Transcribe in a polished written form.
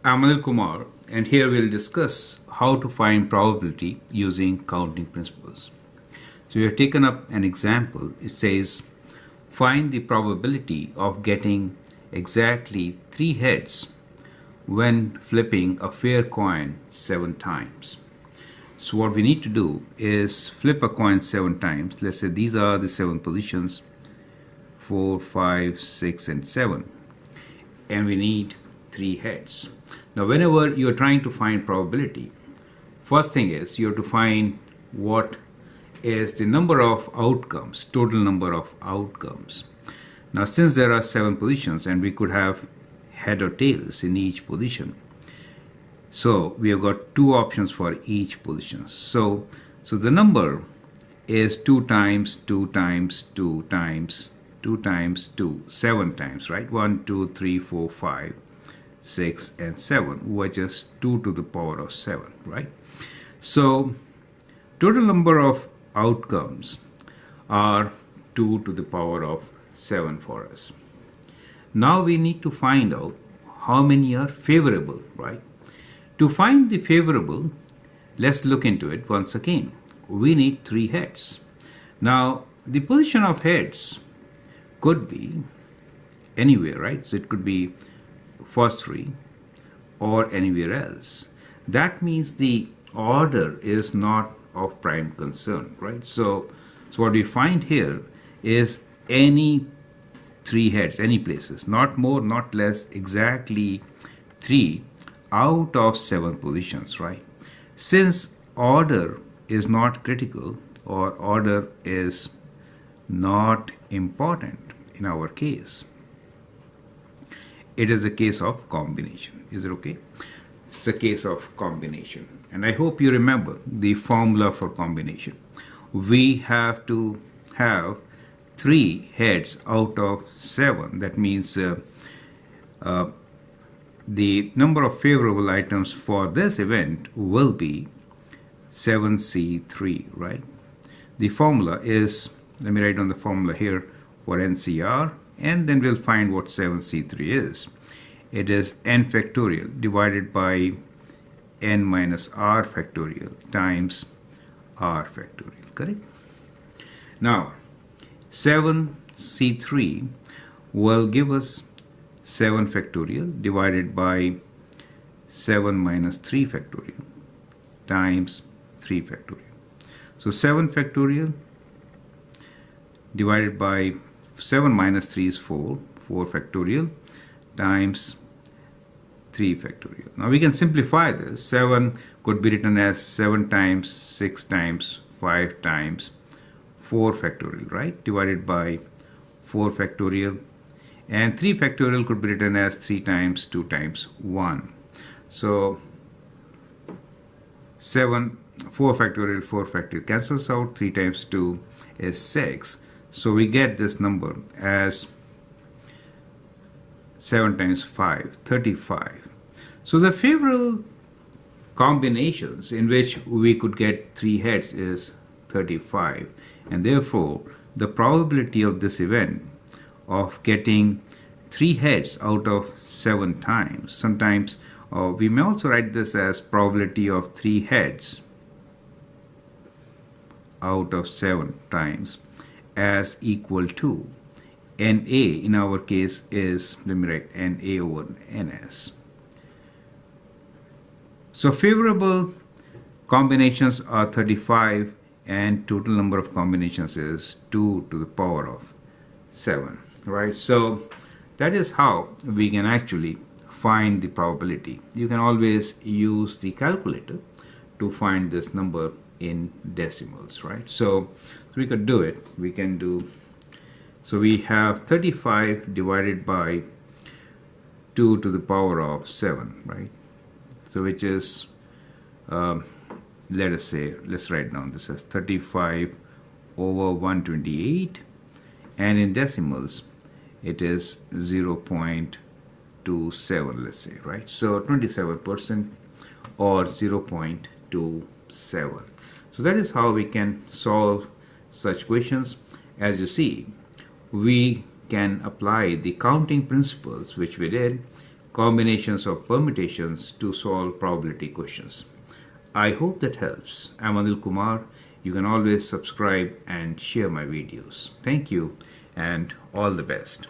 I'm Anil Kumar, and here we'll discuss how to find probability using counting principles. So we have taken up an example. It says, find the probability of getting exactly 3 heads when flipping a fair coin 7 times. So what we need to do is flip a coin 7 times. Let's say these are the 7 positions, 4, 5, 6, and 7. And we need 3 heads. Now whenever you're trying to find probability, first thing is you have to find what is the number of outcomes, total number of outcomes. Now since there are 7 positions and we could have head or tails in each position, so we have got 2 options for each position. So the number is 2 times 2 times 2 times 2 times 2, 7 times, right? 1, 2, 3, 4, 5, 6, and 7, which is 2 to the power of 7, right? So total number of outcomes are 2 to the power of 7 for us. Now we need to find out how many are favorable, right? To find the favorable, let's look into it once again. We need 3 heads. Now the position of heads could be anywhere, right? So it could be first 3 or anywhere else. That means the order is not of prime concern, right? So what we find here is any 3 heads, any places, not more, not less, exactly 3 out of 7 positions, right? Since order is not critical or order is not important in our case, it is a case of combination. Is it okay? It's a case of combination. And I hope you remember the formula for combination. We have to have 3 heads out of 7. That means the number of favorable items for this event will be 7C3, right? The formula is, let me write down the formula here for NCR, and then we'll find what 7C3 is. It is n factorial divided by n minus r factorial times r factorial, correct? Now 7C3 will give us 7 factorial divided by 7 minus 3 factorial times 3 factorial. So 7 factorial divided by 7 minus 3 is 4 factorial times 3 factorial. Now we can simplify this. 7 could be written as 7 times 6 times 5 times 4 factorial, right? Divided by 4 factorial. And 3 factorial could be written as 3 times 2 times 1. So 4 factorial cancels out. 3 times 2 is 6. So we get this number as 7 times 5, 35. So the favorable combinations in which we could get 3 heads is 35. And therefore, the probability of this event of getting 3 heads out of 7 times, sometimes we may also write this as probability of 3 heads out of 7 times as equal to NA. In our case is, let me write NA over NS. So favorable combinations are 35 and total number of combinations is 2 to the power of 7, right? So that is how we can actually find the probability. You can always use the calculator to find this number in decimals, right? So we could do it. We can do, so we have 35 divided by 2 to the power of 7, right? So which is, let us say, let's write down this as 35 over 128, and in decimals it is 0.27, let's say, right? So 27% or 0.27. So that is how we can solve such questions. As you see, we can apply the counting principles which we did, combinations of permutations to solve probability questions. I hope that helps. I'm Anil Kumar. You can always subscribe and share my videos. Thank you and all the best.